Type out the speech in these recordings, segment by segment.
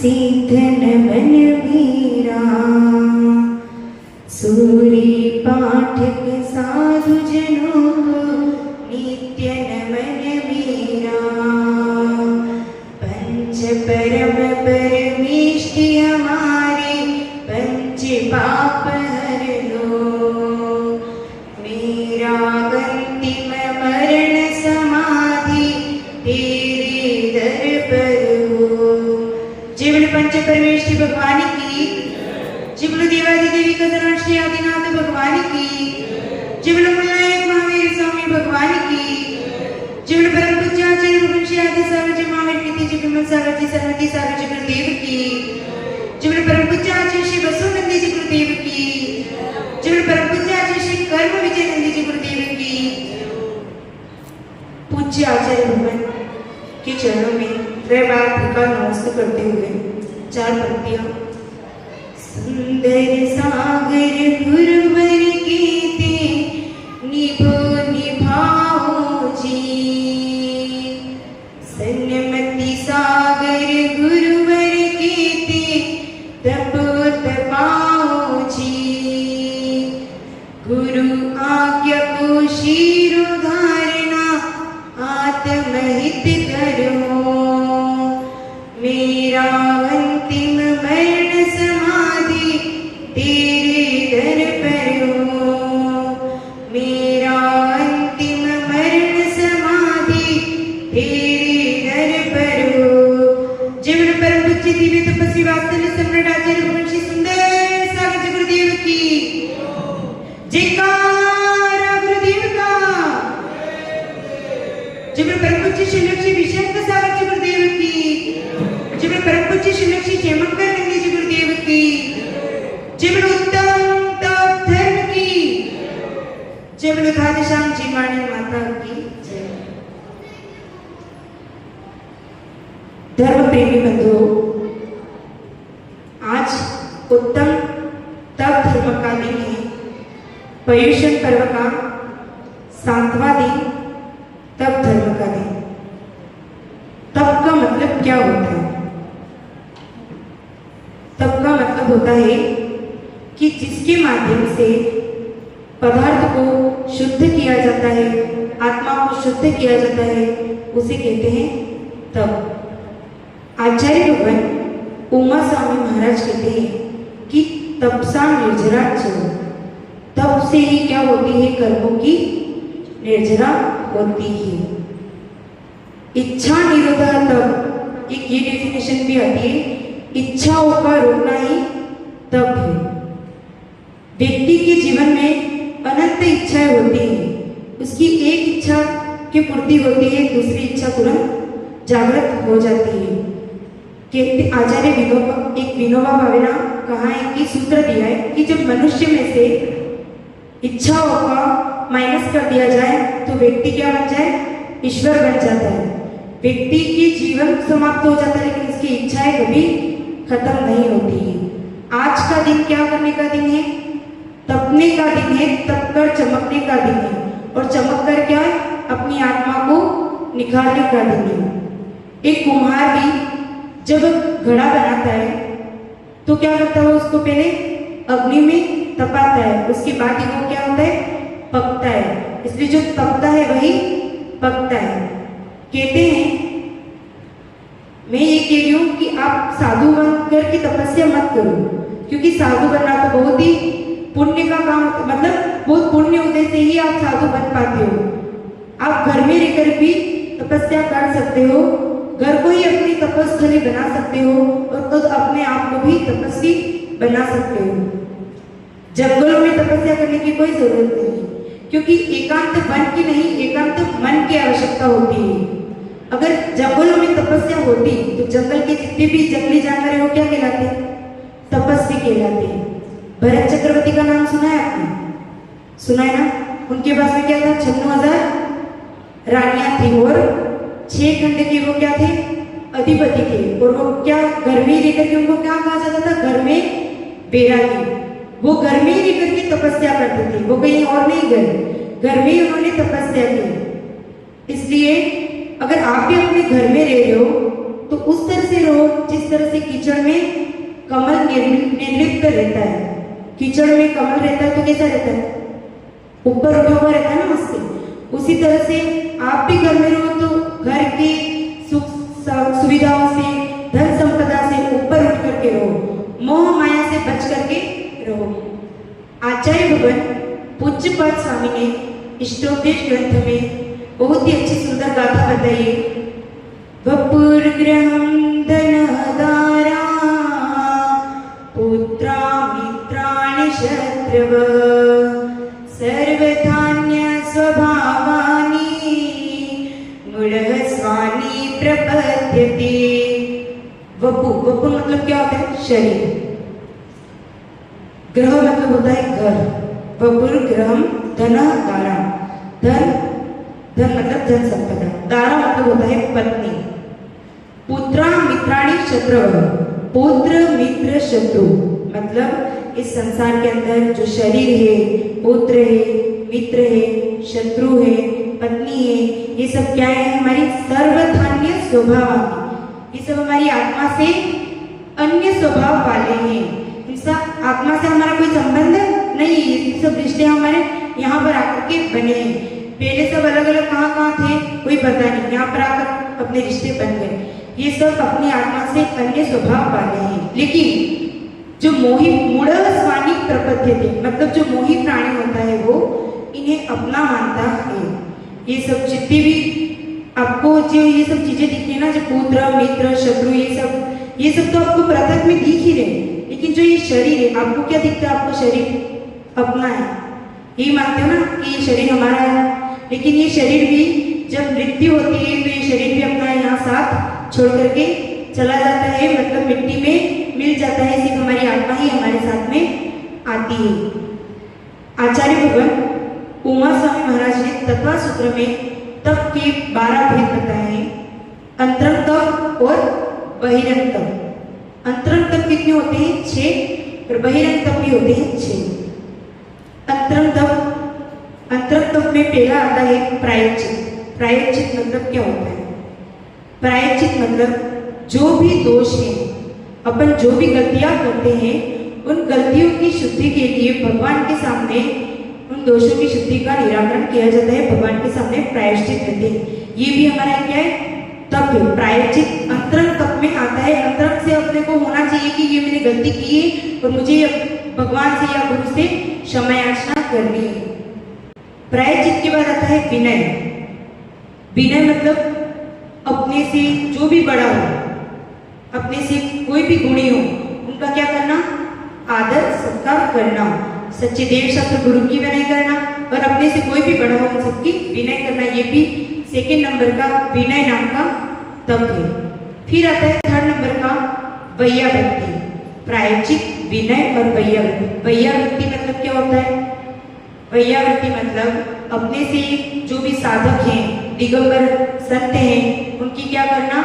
सीधन मन मीरा सूरी पाठक साधु जनों को नित्य नमन मीरा पंच परम परमेष्टि हमारे पंच पाप हर लो मेरा अंतिम मरण समाधि तेरे दर पर हो। जय बोलो पंच परमेष्टि भगवान की, जय बोलो देवादि देवी कदरण श्री आदिनाथ भगवान की, जय बोलो मुल्लायक महावीर स्वामी भगवान की, जय बोलो परम पूज्य आचार्य मुंशी आदि सार्वजन महावीर नीति जी विमल सागर जी सरस्वती सागर जी गुरुदेव की, जय बोलो परम पूज्य आचार्य श्री बसवनंदी जी गुरुदेव की, जय बोलो परम पूज्य आचार्य श्री कर्म विजय नंदी जी गुरुदेव की। पूज्य आचार्य भगवान के चरणों में त्रय बार प्रकार नमस्ते करते हुए चार पंक्तियां। सुंदर सागर गुरुवर कीते निभो निभाओ जी, सन्मति सागर गुरुवर कीते तपो तपाओ जी, गुरु आज्ञा को शिरो धारणा आत्महित करो मेरा अंतिम मरण समाधि तेरे दर पर हो मेरा अंतिम मरण समाधि तेरे दर पर हो। जय बोलो परम पूज्य दिव्य तपस्वी वात्सल्य सम्राट आचार्य मुंशी सुंदर सागर जी गुरुदेव की जयकारा गुरुदेव का। जय बोलो परम पूज्य श्री लक्ष्मी विशंकर सागर जी गुरुदेव की, जय बोलो परम पूज्य श्री लक्ष्मी जयमंगल नंदी जी गुरुदेव की, जय बोलो उत्तम तप धर्म की, जय बोलो घाटश्याम जी वाणी माता की जय। धर्म प्रेमी बंधुओं, आज उत्तम तप धर्म का दिन है। पर्युषण पर्व का 7वां दिन तप धर्म का दिन। तप का मतलब क्या होता है? तप का मतलब होता है कि जिसके माध्यम से पदार्थ को शुद्ध किया जाता है, आत्मा को शुद्ध किया जाता है, उसे कहते हैं तप। आचार्य भगवान उमा स्वामी महाराज कहते हैं कि तपसा निर्जरा चलो। तप से ही क्या होती है? कर्मों की निर्जरा होती है। इच्छा निरोधा तप, एक ये डेफिनेशन भी आती है, इच्छाओं का रोकना ही तप है। व्यक्ति के जीवन में अनंत इच्छाएं होती हैं, उसकी एक इच्छा की पूर्ति होती है, दूसरी इच्छा तुरंत जागृत हो जाती है। कहते आचार्य विनोबा भावे ने कहा है कि सूत्र दिया है कि जब मनुष्य में से इच्छाओं का माइनस कर दिया जाए तो व्यक्ति क्या बन जाए? ईश्वर बन जाता है। व्यक्ति की जीवन समाप्त हो जाता है, लेकिन उसकी इच्छाएं कभी खत्म नहीं होती है। आज का दिन क्या करने का दिन है? तपने का दिन है, तप कर चमकने का दिन है। और चमक कर क्या है? अपनी आत्मा को निखारने का दिन है। एक कुम्हार भी जब घड़ा बनाता है तो क्या करता है? उसको पहले अग्नि में तपाता है, उसके बाद ही वो क्या होता है? पकता है। इसलिए जो तपता है वही पकता है। कहते हैं, मैं ये कह रही हूं कि आप साधु बनकर की तपस्या मत करो, क्योंकि साधु बनना तो बहुत ही पुण्य का काम, मतलब बहुत पुण्य होने से ही आप साधु बन पाते हो। आप घर में रहकर भी तपस्या कर सकते हो, घर को ही अपनी तपस्थली बना सकते हो और खुद अपने आप को भी तपस्वी बना सकते हो। जंगलों में तपस्या करने की कोई जरूरत नहीं, क्योंकि एकांत वन की नहीं, एकांत मन की आवश्यकता होती है। अगर जंगलों में तपस्या होती तो जंगल के जितने भी जंगली जानवर है वो क्या कहलाते? तपस्वी कहलाते हैं। भरत चक्रवर्ती का नाम सुना है आपने? सुना है ना? उनके पास में क्या था? 56,000 रानियां थी और 6 खंड के वो क्या थे? अधिपति थे। और वो क्या घर में रहकर के उनको क्या कहा जाता था? घर में बैरागी। वो घर में ही रहकर के तपस्या करते थे, वो कहीं और नहीं गए, घर में ही उन्होंने तपस्या की। इसलिए अगर आप भी अपने घर में रह रहे हो तो उस तरह से रहो जिस तरह से कीचड़ में कमल निर्लिप्त रहता है। कीचड़ में कमल रहता है तो कैसा रहता है, ऊपर उठा हुआ रहता है ना उससे। उसी तरह से आप भी घर में रहो तो घर की सुख सुविधाओं से, धन संपदा से ऊपर उठ करके रहो, मोह माया से बच करके रहो। आचार्य भगवान पूज्यपाद स्वामी ने इष्टोपदेश ग्रंथ में बहुत ही अच्छी सुंदर गाथा बताई है। वपुर्ग्रहं धनदारा पुत्रा मित्राणि शत्रव सर्वधान्य स्वभावानि मूढ़ः स्वानि प्रपद्यते। वपु, वपु मतलब क्या होता है, शरीर। ग्रह मतलब होता है घर। वपुर ग्रहम धन दारा, धन धन मतलब धन संपदा, दारा मतलब होता है पत्नी। पुत्रा मित्राणि शत्रु, पुत्र मित्र शत्रु मतलब इस संसार के अंदर जो शरीर है, पुत्र है, मित्र है, शत्रु है, पत्नी है, ये सब क्या है, हमारी सर्वधान्य स्वभाव, ये सब हमारी आत्मा से अन्य स्वभाव वाले हैं। इनसा आत्मा से हमारा कोई संबंध नहीं है। ये सब रिश्ते हमारे यहाँ पर आकर के बने हैं। पहले सब अलग अलग कहाँ थे कोई पता नहीं, यहाँ पर आकर अपने रिश्ते बन गए। ये सब अपनी आत्मा से अन्य स्वभाव वाले हैं। लेकिन जो मोही मूढ़ः स्वानि प्रपद्यते मतलब जो मोही प्राणी होता है वो इन्हें अपना मानता है। ये सब जितनी भी आपको जो ये सब चीजें दिखी है ना, जो पुत्र मित्र शत्रु, ये सब तो आपको प्रत्यक्ष में दिख ही रहे, लेकिन जो ये शरीर है आपको क्या दिखता है, आपको शरीर अपना है, यही मानते हो ना कि ये शरीर हमारा है। लेकिन ये शरीर भी जब मृत्यु होती है तो ये शरीर भी अपना यहाँ साथ छोड़ करके चला जाता है, मतलब मिट्टी में मिल जाता है। सिर्फ हमारी आत्मा ही हमारे साथ में आती है। आचार्य भगवान उमा स्वामी महाराज ने तत्व सूत्र में तप के 12 भेद बताए हैं, अंतरंग तप और बहिरंग तप। अंतरंग तप कितने होते हैं, 6, और बहिरंग तप भी होते हैं 6। अंतरंग तप में पहला आता है प्रायश्चित। प्रायश्चित मतलब क्या होता है, प्रायश्चित मतलब जो भी दोष है, अपन जो भी गलतियां करते हैं उन गलतियों की शुद्धि के लिए भगवान के सामने उन दोषों की शुद्धि का निराकरण किया जाता है। भगवान के सामने प्रायश्चित करते हैं। ये भी हमारा क्या है, तप है। प्रायश्चित अंतरंग तप में आता है। अंतरंग से अपने को होना चाहिए कि ये मैंने गलती की है और मुझे भगवान से या गुरु से क्षमा याचना करनी है। प्रायश्चित के बाद आता है विनय। विनय मतलब अपने से जो भी बड़ा हो, अपने से कोई भी गुणी हो, उनका क्या करना, आदर सत्कार करना, सच्चे देव शास्त्र गुरु की विनय करना, और अपने से कोई भी बड़ा हो उन सबकी विनय करना। ये भी सेकेंड नंबर का विनय नाम का तप है। फिर आता है थर्ड नंबर का वैयावृत्ति। प्रायश्चित, विनय और वैयावृत्ति। वैयावृत्ति मतलब क्या होता है, वैयावृत्ति मतलब अपने से जो भी साधक हैं, दिगंबर संत हैं, उनकी क्या करना,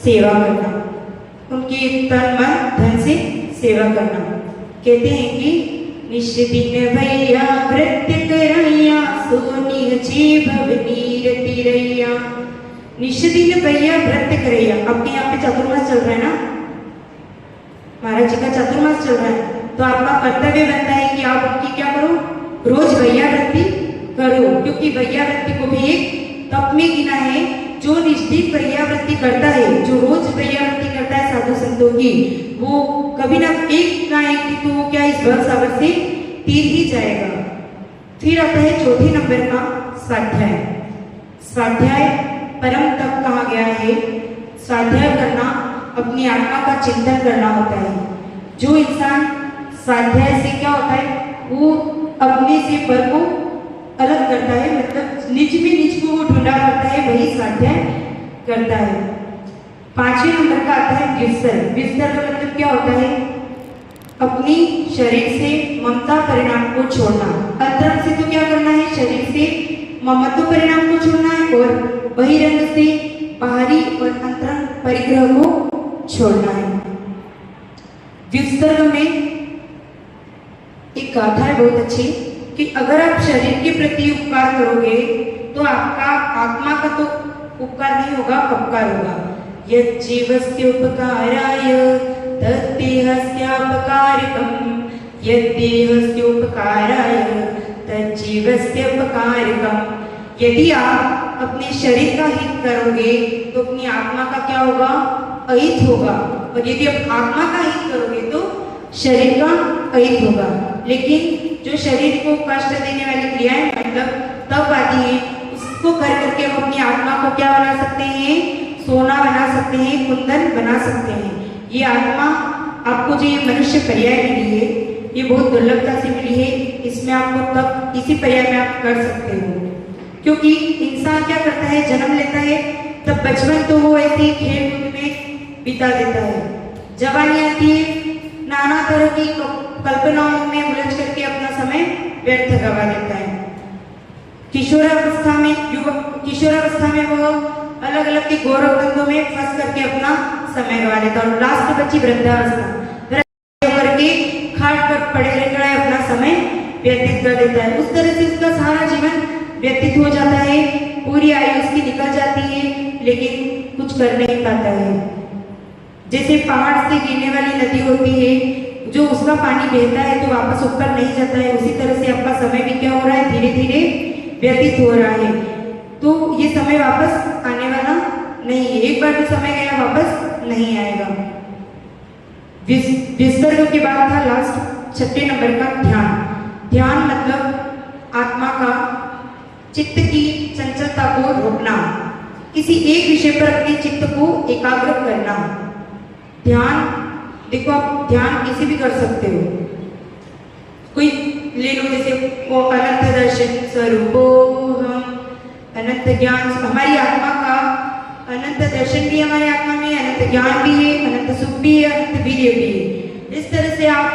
सेवा करना, उनकी तन मन धन से सेवा करना। कहते हैं कि निश्चिदिन भैया वृत्ति करैया सोनी जीव नीर तिरैया। निश्चिदिन भैया वृत्ति करैया। आपके यहाँ पे चातुर्मास चल रहा है ना, महाराज जी का चातुर्मास चल रहा है, तो आपका कर्तव्य बनता है कि आप उनकी क्या करो, रोज वैयावृत्ति करो, क्योंकि वैयावृत्ति को भी एक तप में गिना है। जो निश्चित वैयावृत्ति करता है, जो रोज वैयावृत्ति करता है साधु संतों की, वो कभी ना एक तो क्या इस भव सागर से तीर ही जाएगा। फिर आता है चौथे नंबर का स्वाध्याय। स्वाध्याय परम तप कहा गया है। स्वाध्याय करना अपनी आत्मा का चिंतन करना होता है। जो इंसान स्वाध्याय से क्या होता है, वो अपने से पर को अलग करता है, मतलब निज में निज को वो ढूंढा करता है, वही स्वाध्याय करता है। 5वें नंबर का आता है विसर्ग। विसर्ग का मतलब क्या होता है, अपनी शरीर से ममता परिणाम को छोड़ना। अंतरंग से तो क्या करना है, शरीर से ममत्व परिणाम को छोड़ना है, और बहिरंग से बाहरी और अंतरंग परिग्रह को छोड़ना है। विसर्ग में एक गाथा है बहुत अच्छी कि अगर आप शरीर के प्रति उपकार करोगे तो आपका आत्मा का तो उपकार नहीं होगा, अपकार होगा। यज्जीवस्योपकाराय तद्देहस्योपकारकम् यद्देहस्योपकाराय तज्जीवस्योपकारकम्। यदि आप अपने शरीर का हित करोगे तो अपनी आत्मा का क्या होगा? अहित होगा। और यदि आप आत्मा का हित करोगे तो शरीर का अहित होगा। लेकिन जो शरीर को कष्ट देने वाली क्रियाएं मतलब तब आती है, उसको कर करके हम अपनी आत्मा को क्या बना सकते हैं? सोना बना सकते हैं, कुंदन बना सकते हैं। ये आत्मा आपको जो ये मनुष्य पर्याय मिली है, ये बहुत दुर्लभता से मिली है। इसमें आपको तब इसी पर्याय में आप कर सकते हो। क्योंकि इंसान क्या करता है? जन्म लेता है, तब बचपन तो वो ऐसे ही खेल कूद में बिता देता है। जवानी आती है, नाना तरह की कल्पनाओं में उलझ करके अपना समय व्यर्थ गवा देता है। किशोरावस्था में वो अलग अलग के गौरव धंधों में फंस करके अपना समय गवा देता है। और लास्ट बची वृद्धावस्था, करके खाट पर पड़े रहकर अपना समय व्यतीत कर देता है। उस तरह से उसका सारा जीवन व्यतीत हो जाता है, पूरी आयु उसकी निकल जाती है, लेकिन कुछ कर नहीं पाता है। जैसे पहाड़ से गिरने वाली नदी होती है, जो उसका पानी बहता है तो वापस ऊपर नहीं जाता है, उसी तरह से आपका समय भी क्या हो रहा है? धीरे धीरे व्यतीत हो रहा है। तो ये समय वापस आने वाला नहीं है। एक बार जो समय गया वापस नहीं आएगा। विसर्ग के बाद था लास्ट 6 नंबर का ध्यान। ध्यान मतलब आत्मा का चित्त की चंचलता को रोकना, किसी एक विषय पर अपने चित्त को एकाग्र करना। ध्यान देखो, आप ध्यान किसी भी कर सकते हो। कोई ले लो, जैसे वो अनंत दर्शन स्वरूपोहम, अनंत ज्ञान। हमारी आत्मा का अनंत दर्शन भी हमारी आत्मा में, अनंत ज्ञान भी है, अनंत सुख भी है, अनंत वीर्य भी है। इस तरह से आप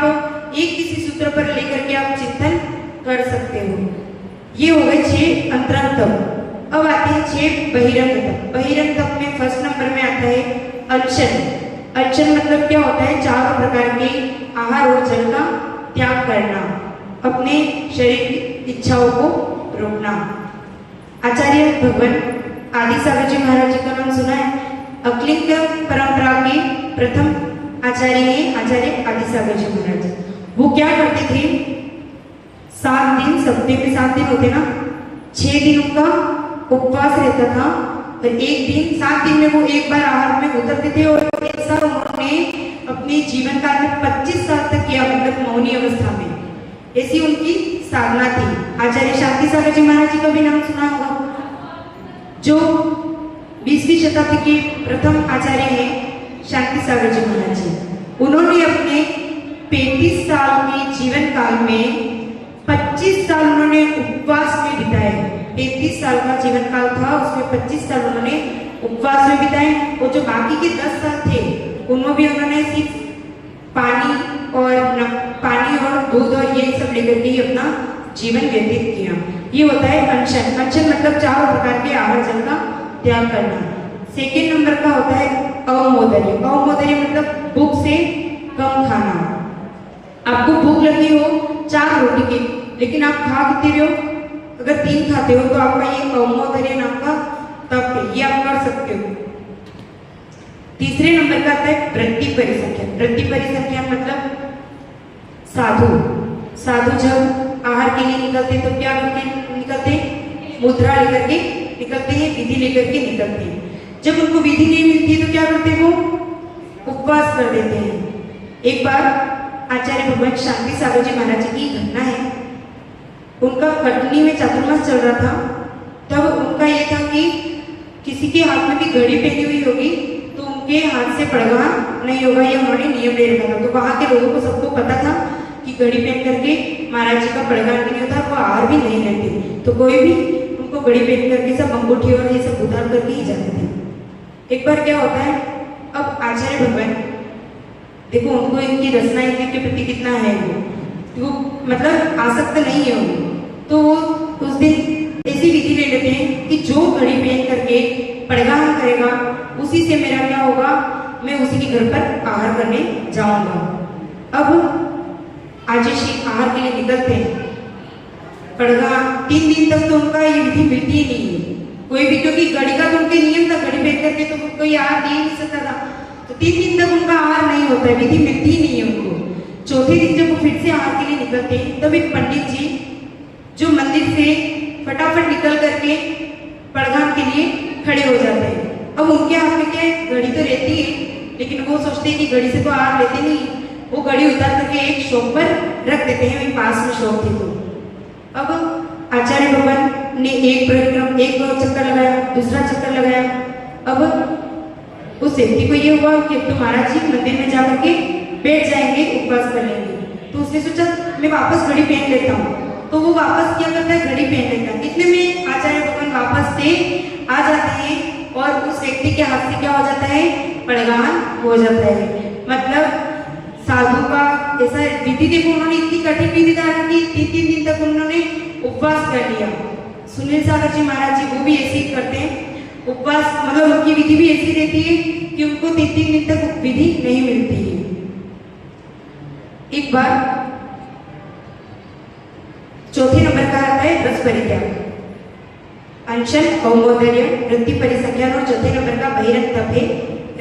एक किसी सूत्र पर लेकर के आप चिंतन कर सकते हो। ये हो गए 6 अंतरंग तप। अब आते हैं 6 बहिरंग तप। बहिरंग तप में फर्स्ट नंबर में आता है अनशन। अनशन मतलब क्या होता है? चारों प्रकार के आहार और जल का त्याग करना, अपने शरीर की इच्छाओं को रोकना। आचार्य भगवान आदि सागर जी महाराज जी का नाम सुना है? अकलिंग परंपरा के प्रथम आचार्य हैं आचार्य आदि सागर जी महाराज। वो क्या करते थे? 7 दिन, सप्ताह में 7 दिन होते ना, 6 दिन उनका उपवास रहता था और एक दिन 7 दिन में वो एक बार आहार में उतरते थे। और ऐसा उन्होंने अपने जीवन काल में 25 साल तक किया, मतलब मौनी अवस्था में। ऐसी उनकी साधना थी। आचार्य शांति सागर जी महाराज जी का भी नाम सुना होगा, जो 20वीं शताब्दी के प्रथम आचार्य हैं शांति सागर जी महाराज जी। उन्होंने अपने 35 साल के जीवन काल में 25 साल उन्होंने उपवास में बिताए। 33 साल का जीवन काल था, उसमें 25 साल उन्होंने उपवास में बिताए। और जो बाकी के 10 साल थे, उनमें भी उन्होंने सिर्फ पानी और दूध और ये सब लेकर के ही अपना जीवन व्यतीत किया। ये होता है अनशन। अनशन मतलब चारों प्रकार के आहार जल का त्याग करना। सेकेंड नंबर का होता है अवमोदर्य। अवमोदर्य मतलब भूख से कम खाना। आपको भूख लगी हो 4 रोटी की, लेकिन आप खा कितने रहे हो? अगर 3 खाते हो तो आपका ये अवमोदर्य नाम का तप है, ये आप कर सकते हो। तीसरे नंबर का आता है वृत्ति परिसंख्यान। वृत्ति परिसंख्यान मतलब साधु जब आहार के लिए निकलते तो क्या निकलते? मुद्रा लेकर के निकलते हैं, विधि लेकर के निकलते हैं। जब उनको विधि नहीं मिलती तो क्या करते? वो उपवास कर देते हैं। एक बार आचार्य भगवान शांति सागर जी महाराज जी की घटना है। उनका कटनी में चातुर्मास चल रहा था, तब उनका ये था कि किसी के हाथ में भी घड़ी पहनी हुई होगी तो उनके हाथ से पड़गा नहीं होगा, ये उन्होंने नियम ले रखा था। तो वहाँ के लोगों को सबको पता था कि घड़ी पहन करके महाराज जी का पड़गा नहीं होता, वो आहार भी नहीं रहते। तो कोई भी उनको घड़ी पहन करके सब अंगूठी और ये सब उतार करके ही जाते थे। एक बार क्या होता है, अब आचार्य भगवान देखो, उनको इनकी रचना इनके प्रति कितना है, वो मतलब आसक्त नहीं है वो। तो वो उस दिन ऐसी विधि ले लेते हैं कि जो घड़ी पहन करके पड़गान करेगा उसी से मेरा क्या होगा, मैं उसी के घर पर आहार करने जाऊंगा। अब आजीशी आहार के लिए निकलते हैं। पड़गान 3 दिन तक तो उनका ये विधि मिलती ही नहीं है, कोई भी, क्योंकि घड़ी का तो उनके नियम था, घड़ी पहन करके तो कोई आहार दे नहीं सकता था। तो 3 दिन तक उनका आहार नहीं होता है, विधि मिलती ही नहीं है उनको। चौथे दिन जब वो फिर से आहार के लिए निकलते हैं, तब एक पंडित जी जो मंदिर से फटाफट निकल करके पड़घाम के लिए खड़े हो जाते हैं। अब उनके हाथ में क्या है, घड़ी तो रहती है, लेकिन वो सोचते हैं कि घड़ी से तो आहार लेते नहीं, वो घड़ी उतार करके एक शॉप पर रख देते हैं, वहीं पास में शॉप थी। तो अब आचार्य भगवान ने एक चक्कर लगाया, दूसरा चक्कर लगाया। अब उस व्यक्ति को ये हुआ कि अब तो महाराज जी मंदिर में जाकर के बैठ जाएंगे, उपवास कर लेंगे। तो उसने सोचा मैं वापस घड़ी पहन लेता हूँ। तो वो वापस क्या करता है, घड़ी पहन लेता है। इतने में आचार्य भगवान वापस से आ जाते हैं और उस व्यक्ति के हाथ से क्या हो जाता है, पड़गान हो जाता है। मतलब साधु का ऐसा विधि देखो, उन्होंने इतनी कठिन विधि धारण की, 3 दिन तक उन्होंने उपवास कर लिया। सुनील सागर जी महाराज जी वो भी ऐसे ही करते हैं उपवास, मतलब उनकी विधि भी ऐसी रहती है कि उनको 3 दिन तक विधि नहीं मिलती है। एक बार चौथे नंबर का आता है रस परित्याग, अंशन औमोदर्य वृत्ति परिसंख्यान, और चौथे नंबर का बहिरंग तप है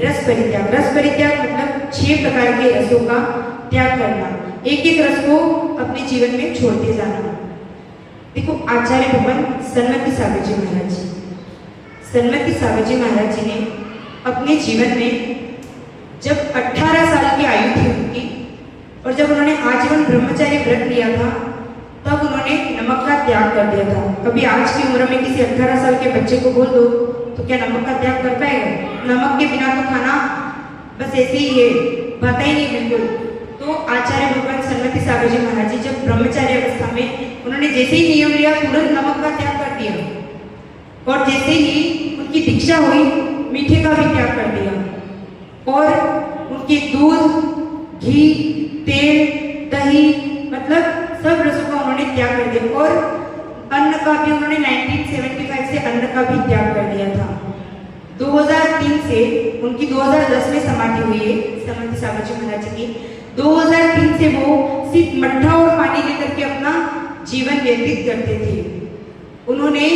रस परित्याग। रस परित्याग मतलब 6 प्रकार के रसों का त्याग करना, एक एक रस को अपने जीवन में छोड़ते जाना। देखो आचार्य भगवान सन्मति सागर जी महाराज जी, सन्मति सागर जी महाराज जी ने अपने जीवन में जब 18 साल की आयु थी उनकी, और जब उन्होंने आजीवन ब्रह्मचार्य व्रत लिया था, तब उन्होंने नमक का त्याग कर दिया था। अभी आज की उम्र में किसी 18 साल के बच्चे को बोल दो तो क्या नमक का त्याग कर पाएगा? नमक के बिना तो खाना बस ऐसे ही है, पता ही नहीं बिल्कुल। तो आचार्य भगवान सन्मति सागर जी महाराज जी जब ब्रह्मचार्य अवस्था में उन्होंने जैसे ही नियम लिया, तुरंत नमक का त्याग कर दिया, और जैसे ही उनकी दीक्षा हुई, मीठे का भी त्याग कर दिया, और उनके दूध, घी, तेल, दही, मतलब सब रसों का उन्होंने त्याग कर दिया, और अन्न का भी उन्होंने 1975 से अन्न का भी त्याग कर दिया था। 2003 से उनकी 2010 में समाधि हुई है सन्मति सागर जी महाराज जी की। 2003 से वो सिर्फ मट्ठा और पानी लेकर के अपना जीवन व्यतीत करते थे। उन्होंने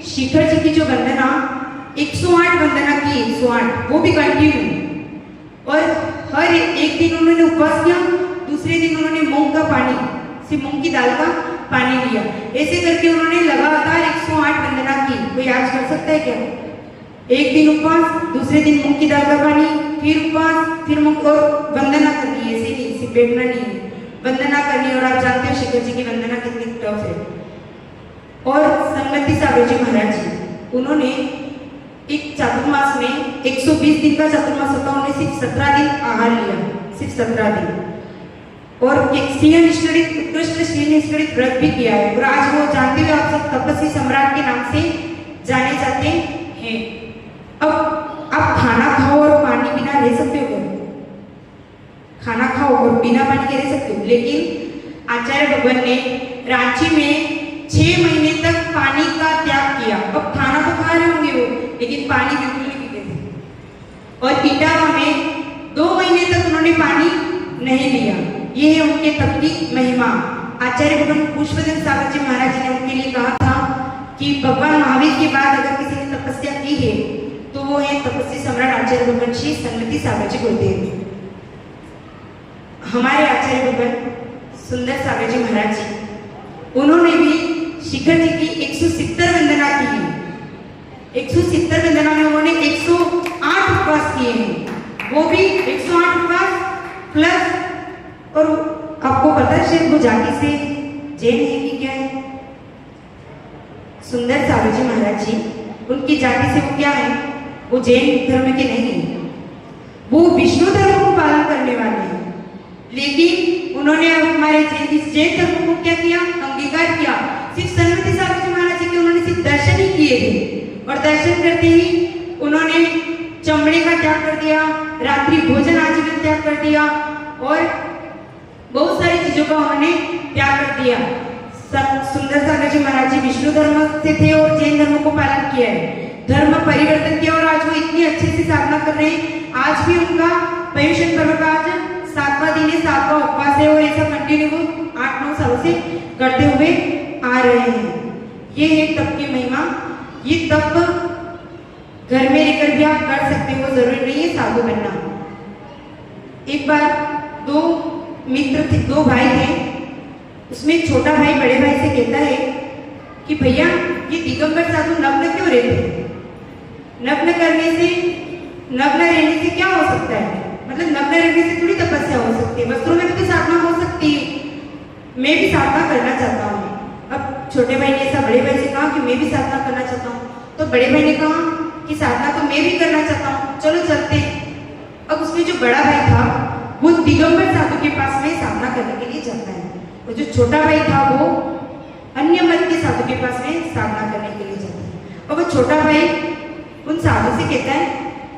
शिखर जी की जो वंदना 108 वंदना की, 108, वो भी कंटिन्यू, और हर एक दिन उन्होंने उपवास किया, दूसरे दिन उन्होंने मूंग का पानी, सिर्फ मूंग की दाल का पानी लिया। ऐसे करके उन्होंने लगातार 108 वंदना की। कोई आज कर सकता है क्या? एक दिन उपवास, दूसरे दिन मूंग की दाल का पानी, फिर उपवास, फिर मूंग, और वंदना करनी है, ऐसे नहीं, सिर्फ बैठना नहीं है, वंदना करनी। और आप जानते हो शिखर जी की वंदना कितनी टफ है। और सन्मति सागर जी महाराज जी उन्होंने एक चातुर्मास में 120 दिन का चातुर्मास होता, उन्होंने सिर्फ 17 दिन आहार लिया, सिर्फ 17 दिन, और उत्कृष्ट श्रीनिष्ठित व्रत भी किया है। और आज वो जानते हुए आप सब तपस्वी सम्राट के नाम से जाने जाते हैं। अब आप खाना खाओ और पानी बिना रह सकते हो क्या? खाना खाओ और बिना पानी के रह सकते हो, लेकिन आचार्य भगवान ने रांची में 6 महीने तक पानी का त्याग किया। अब खाना तो खा रहे होंगे वो, लेकिन पानी बिल्कुल नहीं पीते थे। और इटावा में 2 महीने तक उन्होंने पानी नहीं लिया। ये है उनके तप की महिमा। आचार्य भगवान पुष्पदन सागर जी महाराज जी ने उनके लिए कहा था कि भगवान महावीर के बाद अगर किसी ने तपस्या की है तो वो है तपस्वी सम्राट आचार्य भगवान श्री सन्मति सागर जी गुरुदेव। हमारे आचार्य भगवान सुंदर सागर जी महाराज जी, उन्होंने भी शिखर जी की 170 वंदना की है। 170 वंदना में उन्होंने 108 उपवास किए हैं, वो भी 108 उपवास प्लस, और आपको पता है शायद वो जाति से जैन है कि क्या है? सुंदर सागर जी महाराज जी उनकी जाति से वो क्या है? वो जैन धर्म के नहीं है, वो विष्णु धर्म को पालन करने वाले हैं। लेकिन उन्होंने हमारे इस जैन धर्म को क्या किया? अंगीकार किया। सिर्फ सन्मति सागर जी महाराज जी के उन्होंने सिर्फ दर्शन ही किए थे, और दर्शन करते ही उन्होंने चमड़े का त्याग कर दिया, रात्रि भोजन आजीवन त्याग कर दिया, और बहुत सारी चीजों का उन्होंने त्याग कर दिया। सुंदर सागर जी महाराज जी विष्णु धर्म से थे और जैन धर्म को पालन किया है, धर्म परिवर्तन किया, और आज वो इतनी अच्छे से साधना कर रहे हैं। आज भी उनका पर्युषण पर्व का आज 7वां दिन है, 7वां उपवास है, और ऐसा कंटिन्यू 8-9 सालों से करते हुए आ रहे हैं। ये है तप की महिमा। ये तप घर में रहकर भी आप कर सकते हो, जरूरी नहीं है साधु बनना। एक बार दो मित्र थे, दो भाई थे, उसमें छोटा भाई बड़े भाई से कहता है कि भैया ये दिगंबर साधु नग्न क्यों रहते हैं? नग्न करने से, नग्न रहने से क्या हो सकता है? मतलब नग्न रहने से थोड़ी तपस्या हो सकती है, वस्त्रों में भी तो साधना हो सकती है। मैं भी साधना करना चाहता हूँ। अब छोटे भाई ने ऐसा बड़े भाई से कहा कि मैं भी साधना करना चाहता हूँ, तो बड़े भाई ने कहा कि साधना तो मैं भी करना चाहता हूँ, चलो चलते हैं। अब उसमें जो बड़ा भाई था वो दिगंबर साधु के पास में साधना करने के लिए जाता है, और जो छोटा भाई था वो अन्य मत के साधु के पास में साधना करने के लिए जाता है। और वो छोटा भाई उन साधु से कहता है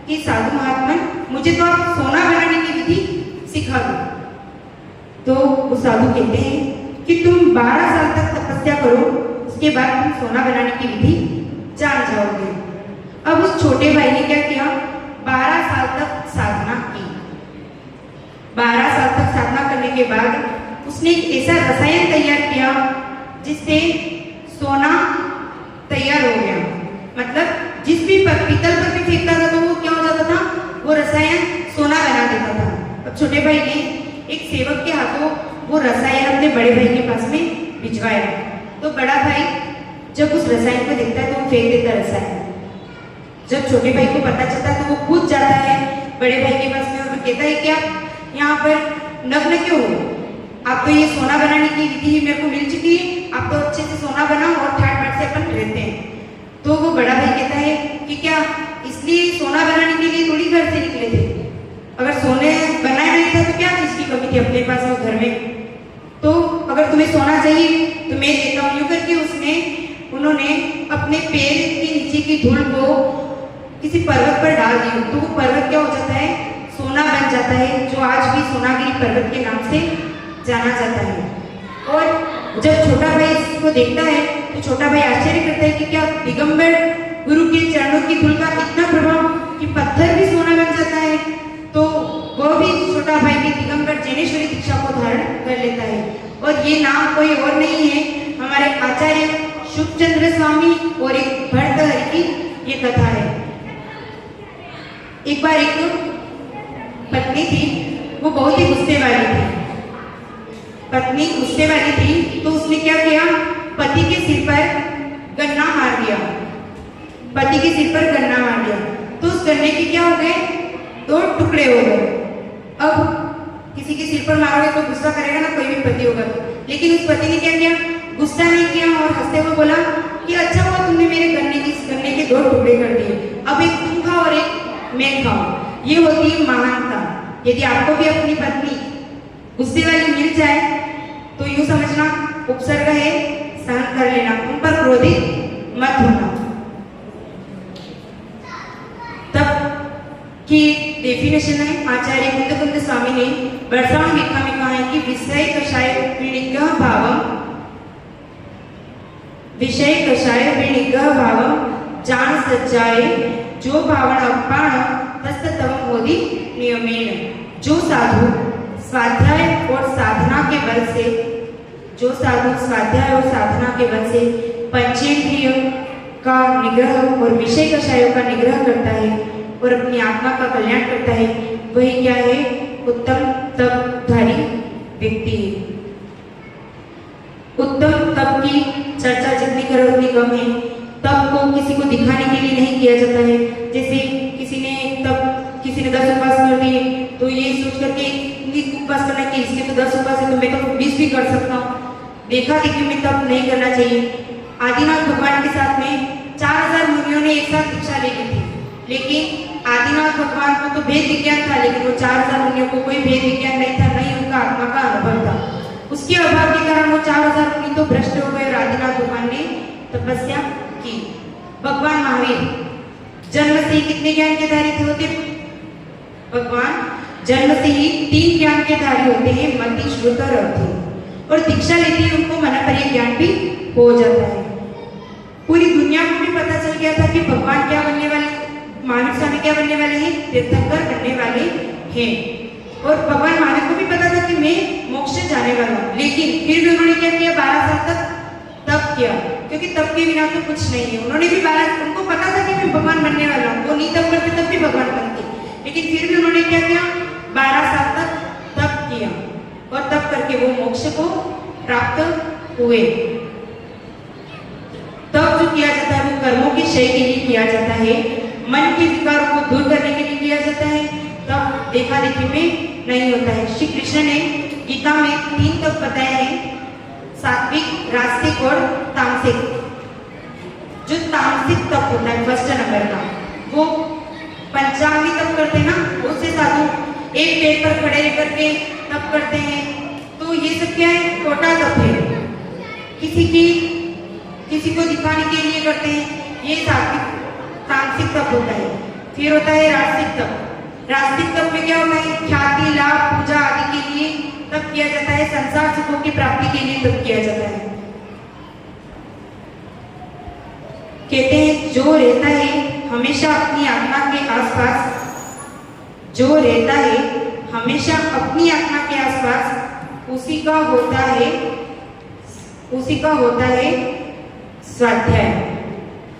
कि साधु महात्मन, मुझे तो आप सोना बनाने की विधि सिखा दो। तो वो साधु कहते हैं कि तुम 12 साल तक तपस्या करो, उसके बाद तुम सोना बनाने की विधि जान जाओगे। अब उस छोटे भाई ने क्या किया, 12 साल तक साधना की। 12 साल तक साधना करने के बाद उसने एक ऐसा रसायन तैयार किया जिससे सोना तैयार हो गया। मतलब जिस भी पीतल पर भी फेंकता था तो वो क्या हो जाता था, वो रसायन सोना बना देता था। अब छोटे भाई ने एक सेवक के हाथों वो रसायन अपने बड़े भाई के पास में भिजवाया। तो बड़ा भाई जब उस रसायन को देखता है तो वो फेंक देता रसायन। जब छोटे भाई को पता चलता है तो वो कूद जाता है बड़े भाई के पास में और कहता है कि आप यहाँ पर नग्न क्यों हो? आप तो ये सोना बनाने की विधि मेरे को मिल चुकी है, आप तो अच्छे से सोना बनाओ और ठाट बाट से अपन रहते हैं। तो वो बड़ा भाई कहता है कि क्या इसलिए सोना बनाने के लिए थोड़ी घर से निकले थे? अगर सोने बनाए नहीं था तो क्या चीज की कमी थी अपने पास में घर में? तो अगर तुम्हें सोना चाहिए तो मैं देता हूँ। यूं करके उन्होंने अपने पैर के नीचे की धूल को किसी पर्वत पर डाल दी। तो वो पर्वत क्या हो जाता है, सोना बन जाता है, जो आज भी सोनागिरी पर्वत के नाम से जाना जाता है। और जब छोटा भाई इसको देखता है तो छोटा भाई आश्चर्य करता है कि क्या दिगंबर गुरु के चरणों की धूल का इतना प्रभाव कि पत्थर भी सोना बन जाता है। तो वह भी छोटा भाई भी दिगंबर जैनेश्वरी दीक्षा को धारण कर लेता है। और ये नाम कोई और नहीं है, हमारे आचार्य शुभचंद्र स्वामी और एक भर्तहरि की ये कथा है। एक बार एक पत्नी थी, वो बहुत ही गुस्से वाली थी। पत्नी गुस्से वाली थी तो उसने क्या किया, पति के सिर पर गन्ना मार दिया। पति के सिर पर गन्ना मार दिया तो उस गन्ने के क्या हो गए, 2 टुकड़े हो गए। अब किसी के सिर पर मारोगे तो गुस्सा करेगा ना, कोई भी पति होगा तो। लेकिन उस पति ने क्या किया, गुस्सा नहीं किया और हंसते हुए बोला कि अच्छा हुआ तुमने मेरे गन्ने के 2 टुकड़े कर दिए, अब एक तुम खाओ और एक मैं खाऊं। ये होती है महानता। यदि आपको भी अपनी पत्नी गुस्से वाली मिल जाए तो यूं समझना उपसर्ग है, सहन कर लेना, उन पर क्रोधित मत होना। तब की डेफिनेशन है आचार्य कुंद स्वामी ने बरसाम लेखा में कहा है कि विषय कषाय विनिग्रह भावम जान सच्चाए जो भावना अपाण तस्तव मोदी नियमेन। जो साधु स्वाध्याय और साधना के बल से, जो साधु स्वाध्याय और साधना के बल से पंचेंद्रिय का निग्रह और विषय कषायों का निग्रह करता है और अपनी आत्मा का कल्याण करता है, वही क्या है, उत्तम तपधारी व्यक्ति है। उत्तम तप की चर्चा जितनी करो उतनी कम है। तप को किसी को दिखाने के लिए नहीं किया जाता है। जैसे किसी ने 10 उपवास कर दिए तो ये सोच करके उपवास करना कि इसके तो 10 उपवास है तो मैं तो 20 भी कर सकता हूँ, देखा देखी में तप नहीं करना चाहिए। आदिनाथ भगवान के साथ में 4000 मुनियों ने एक साथ दीक्षा ले ली थी, लेकिन आदिनाथ भगवान को तो भेद विज्ञान था, लेकिन वो 4000 मुनियों को कोई भेद विज्ञान नहीं था, नहीं उनका आत्मा का अनुभव था। उसके अभाव के कारण वो 4000 मुनि तो भ्रष्ट हो गए और आदिनाथ भगवान ने तपस्या की। भगवान महावीर जन्म से ही कितने ज्ञान के धारी होते? भगवान जन्म से ही 3 ज्ञान के धारी होते हैं, मति, श्रुत और अवधि। और दीक्षा लेते ही उनको मनपर्य ज्ञान भी हो जाता है। पूरी दुनिया को भी पता चल गया था कि भगवान क्या बनने वाले, महावीर स्वामी क्या बनने वाले हैं, तीर्थंकर बनने वाले हैं। और भगवान महावीर को भी पता था कि मैं मोक्ष जाने वाला हूँ, लेकिन फिर भी उन्होंने क्या किया, 12 साल तक तप किया। क्योंकि तप के बिना तो कुछ नहीं है। उन्होंने भी 12, उनको पता था कि मैं भगवान बनने वाला हूँ, वो नहीं तप करते तब भी भगवान बनते, लेकिन फिर भी उन्होंने क्या किया, 12 साल तक तप किया और तप करके वो मोक्ष को प्राप्त हुए। तप जो किया जाता है वो कर्मों के क्षय के लिए किया जाता है, मन के विकारों को दूर करने के लिए किया जाता है। तप देखा देखी में नहीं होता है। श्री कृष्ण ने गीता में 3 तप बताए हैं, सात्विक, राजसिक और तामसिक। जो तामसिक तप होता है फर्स्ट नंबर का, वो पंचांगी तप करते हैं ना, उससे साधु एक पेड़ पर खड़े रह करके तप करते हैं, तो ये सब क्या है, छोटा तप है, किसी को दिखाने के लिए करते हैं, ये सात्विक तामसिक तप होता है। फिर होता है राजसिक तप। राजसिक तप में क्या होता है, ख्याति, लाभ, पूजा आदि के लिए तप किया जाता है, संसार सुखों की प्राप्ति के लिए तप किया जाता है। कहते हैं जो रहता है हमेशा अपनी आत्मा के आसपास, जो रहता है हमेशा अपनी आत्मा के आसपास, उसी का होता है स्वाध्याय।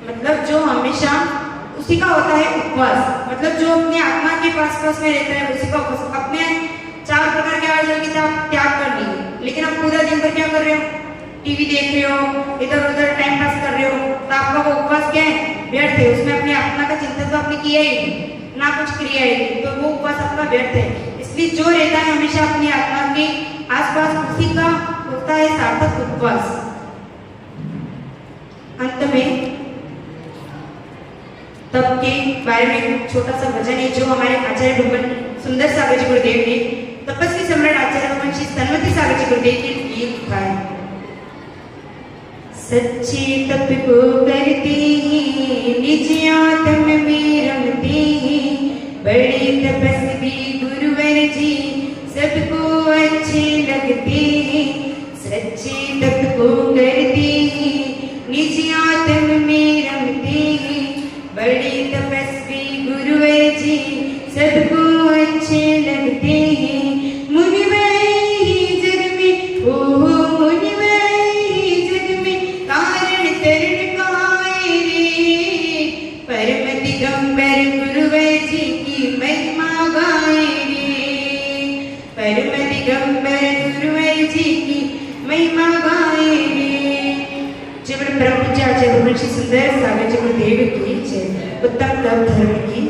मतलब जो हमेशा, उसी का होता है उपवास। मतलब जो अपने आत्मा के पास में रहता है उसी का उपवास। अपने 4 प्रकार के आर्जन की त्याग कर लिए, लेकिन आप पूरा दिन भर क्या कर रहे हो, टीवी देख रहे हो, इधर उधर टाइम पास कर रहे हो, तो आपका वो उपवास क्या है, व्यर्थ है। उसमें अपनी आत्मा का चिंतन तो आपने किया ही ना, कुछ क्रिया है, तो वो उपवास आपका व्यर्थ है। इसलिए जो रहता है हमेशा अपनी आत्मा के आसपास, उसी का होता है सार्थक उपवास। अंत में तप के बारे में एक छोटा सा भजन है जो हमारे आचार्य भगवान सुंदर सागर जी गुरुदेव ने तपस्वी सम्राट आचार्य भगवान श्री तन्मति सागर जी गुरुदेव के लिए लिखा है। सच्चे तप को करते हैं निज आत्म में रमते हैं, बड़े तपस्वी गुरुवर जी सबको अच्छे लगते हैं। सच्चे तप को करते हैं निज आत्म में रमते हैं, बड़े तपस्वी गुरुवर जी सबको अच्छे लगते हैं। मुनिवर ही जग में, ओहो मुनिवर ही जग में कारण तरण कहाए रे, परम दिगंबर गुरुवर जी की महिमा गाए रे, परम दिगंबर गुरुवर जी की महिमा गाए रे। जब परम पूज्य आचार्य भगवान श्री सुंदर सागर जी गुरुदेव की जय। उत्तम तप धर्म की